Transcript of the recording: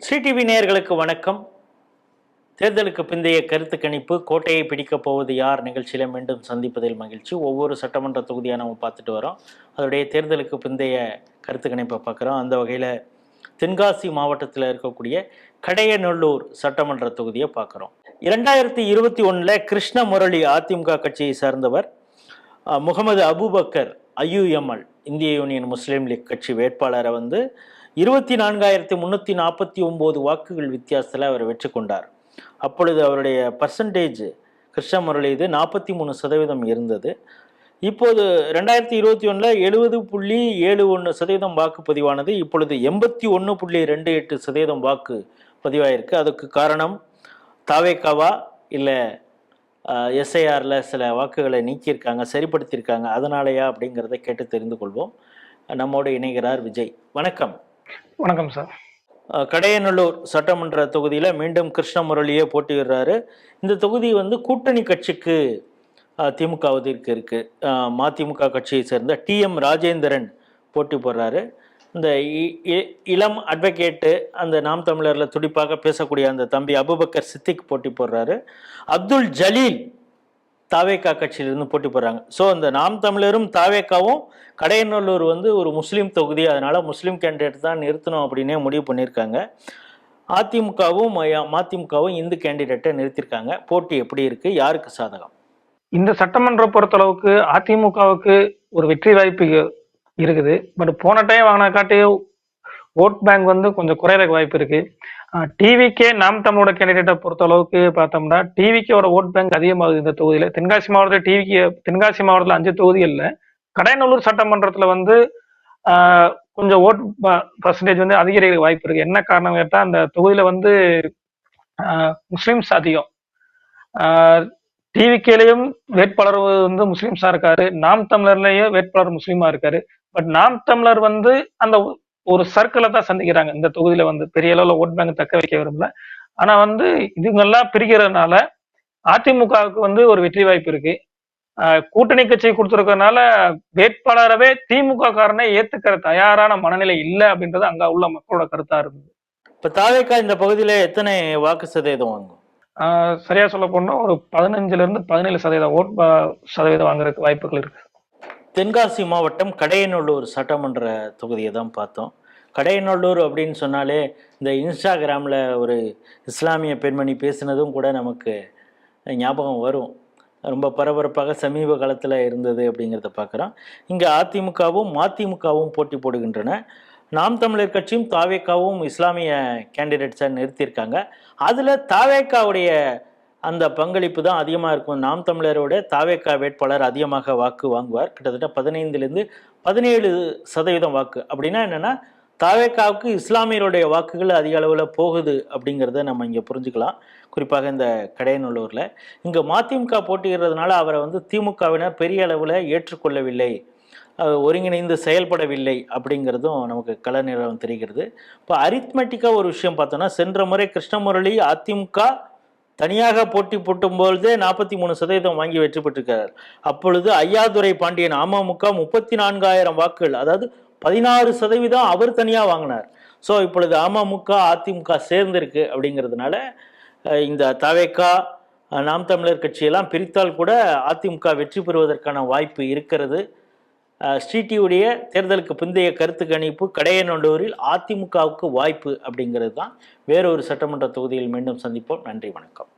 Sri TV நேயர்களுக்கு வணக்கம். தேர்தலுக்கு பிந்தைய கருத்து கணிப்பு, கோட்டையை பிடிக்கப் போவது யார் நிகழ்ச்சியில் மீண்டும் சந்திப்பதில் மகிழ்ச்சி. ஒவ்வொரு சட்டமன்ற தொகுதியாக நம்ம பார்த்துட்டு வரோம். அதோடைய தேர்தலுக்கு பிந்தைய கருத்து கணிப்பை பார்க்குறோம். அந்த வகையில் தென்காசி மாவட்டத்தில் இருக்கக்கூடிய கடையநல்லூர் சட்டமன்ற தொகுதியை பார்க்குறோம். 2021 கிருஷ்ண முரளி அதிமுக கட்சியை சார்ந்தவர் முகமது அபுபக்கர் IUML இந்திய யூனியன் முஸ்லீம் லீக் கட்சி வேட்பாளரை 24,349 வாக்குகள் வித்தியாசத்தில் அவர் வெற்றி கொண்டார். அப்பொழுது அவருடைய பர்சன்டேஜ் கிருஷ்ண முரளி இது 43% இருந்தது. இப்போது 2021 70.71% வாக்குப்பதிவானது. இப்பொழுது 81.28% வாக்கு பதிவாயிருக்கு. அதுக்கு காரணம் தாவேக்காவா இல்லை SIRல சில வாக்குகளை நீக்கியிருக்காங்க, சரிப்படுத்தியிருக்காங்க, அதனாலயா அப்படிங்கிறத கேட்டு தெரிந்து கொள்வோம். நம்மோடு இணைகிறார் விஜய். வணக்கம். வணக்கம் சார். கடையநல்லூர் சட்டமன்ற தொகுதியில் மீண்டும் கிருஷ்ண முரளியே போட்டியிடுறாரு. இந்த தொகுதி கூட்டணி கட்சிக்கு திமுகவிற்கு இருக்கு. மதிமுக கட்சியை சேர்ந்த TM ராஜேந்திரன் போட்டி போடுறாரு. இந்த இளம் அட்வொகேட்டு, அந்த நாம் தமிழர்ல துடிப்பாக பேசக்கூடிய அந்த தம்பி அபுபக்கர் சித்திக் போட்டி போடுறாரு. அப்துல் ஜலீல் தாவேக்கா கட்சியிலிருந்து போட்டி போடுறாங்க. ஸோ அந்த நாம் தமிழரும் தாவேக்காவும் கடையநல்லூர் ஒரு முஸ்லீம் தொகுதி, அதனால முஸ்லீம் கேண்டிடேட் தான் நிறுத்தணும் அப்படின்னே முடிவு பண்ணியிருக்காங்க. அதிமுகவும் மதிமுகவும் இந்து கேண்டிடேட்டை நிறுத்தியிருக்காங்க. போட்டி எப்படி இருக்கு, யாருக்கு சாதகம்? இந்த சட்டமன்ற பொறுத்தளவுக்கு அதிமுகவுக்கு ஒரு வெற்றி வாய்ப்பு இருக்குது. பட் போன டைம் வாங்கின காட்டி ஓட் பேங்க் கொஞ்சம் குறையறதுக்கு வாய்ப்பு இருக்கு. டிவிக்கே நாம் தமிழோட கேண்டிடேட்டை பொறுத்த அளவுக்கு பார்த்தோம்னா டிவிக்கோட ஓட் பேங்க் அதிகமாகுது இந்த தொகுதியில. தென்காசி மாவட்டத்தில் 5 தொகுதிகளில் கடையநல்லூர் சட்டமன்றத்துல கொஞ்சம் ஓட் பர்சன்டேஜ் அதிகரிக்க வாய்ப்பு இருக்கு. என்ன காரணம் கேட்டா, அந்த தொகுதியில முஸ்லிம்ஸ் அதிகம். டிவிக்கேலையும் வேட்பாளர் முஸ்லிம்ஸா இருக்காரு, நாம் தமிழர்லயும் வேட்பாளர் முஸ்லீமா இருக்காரு. பட் நாம் தமிழர் அந்த ஒரு சர்க்கிளை தான் சந்திக்கிறாங்க. இந்த தொகுதியில பெரிய அளவுல ஓட் பேங்க் தக்க வைக்க விரும்பல. ஆனா இதுங்கெல்லாம் பிரிக்கிறதுனால அதிமுகவுக்கு ஒரு வெற்றி வாய்ப்பு இருக்கு. கூட்டணி கட்சி கொடுத்துருக்கறதுனால வேட்பாளரவே திமுக காரனை ஏத்துக்கிற தயாரான மனநிலை இல்லை அப்படின்றது அங்க உள்ள மக்களோட கருத்தா இருந்தது. இப்ப தாவேக்கா இந்த பகுதியில எத்தனை வாக்கு சதவீதம் வாங்கும்? சரியா சொல்ல போனா ஒரு 15% ஓட் சதவீதம் வாங்குறதுக்கு வாய்ப்புகள் இருக்கு. தென்காசி மாவட்டம் கடையநல்லூர் சட்டமன்ற தொகுதியை தான் பார்த்தோம். கடையநல்லூர் அப்படின்னு சொன்னாலே இந்த இன்ஸ்டாகிராமில் ஒரு இஸ்லாமிய பெண்மணி பேசினதும் கூட நமக்கு ஞாபகம் வரும். ரொம்ப பரபரப்பாக சமீப காலத்தில் இருந்தது அப்படிங்கிறத பார்க்குறோம். இங்கே அதிமுகவும் மதிமுகவும் போட்டி போடுகின்றன. நாம் தமிழர் கட்சியும் தாவேக்காவும் இஸ்லாமிய கேண்டிடேட்ஸை நிறுத்தியிருக்காங்க. அதில் தாவேக்காவுடைய அந்த பங்களிப்பு தான் அதிகமாக இருக்கும். நாம் தமிழரோட தாவேக்கா வேட்பாளர் அதிகமாக வாக்கு வாங்குவார். கிட்டத்தட்ட 15-17% வாக்கு. அப்படின்னா என்னென்னா, தாவேக்காவுக்கு இஸ்லாமியருடைய வாக்குகள் அதிக அளவில் போகுது அப்படிங்கிறத நம்ம இங்கே புரிஞ்சுக்கலாம். குறிப்பாக இந்த கடையநல்லூரில் இங்கே மதிமுக போட்டியிடுறதுனால அவரை திமுகவினர் பெரிய அளவில் ஏற்றுக்கொள்ளவில்லை, ஒருங்கிணைந்து செயல்படவில்லை அப்படிங்கிறதும் நமக்கு கள நிலவரம் தெரிகிறது. இப்போ அரித்மெட்டிக்காக ஒரு விஷயம் பார்த்தோன்னா, சென்ற முறை கிருஷ்ணமுரளி அதிமுக தனியாக போட்டி போட்டும்பொழுதே 43% வாங்கி வெற்றி பெற்றிருக்கிறார். அப்பொழுது ஐயாதுரை பாண்டியன் அமமுக 34,000 வாக்குகள், அதாவது 16% அவர் தனியாக வாங்கினார். ஸோ இப்பொழுது அமமுக அதிமுக சேர்ந்திருக்கு. அப்படிங்கிறதுனால இந்த தாவேக்கா நாம் தமிழர் கட்சியெல்லாம் பிரித்தால் கூட அதிமுக வெற்றி பெறுவதற்கான வாய்ப்பு இருக்கிறது. ஸ்ரீ டிவியுடைய தேர்தலுக்கு பிந்தைய கருத்து கணிப்பு கடையநல்லூரில் அதிமுகவுக்கு வாய்ப்பு அப்படிங்கிறது தான். வேறொரு சட்டமன்ற தொகுதியில் மீண்டும் சந்திப்போம். நன்றி, வணக்கம்.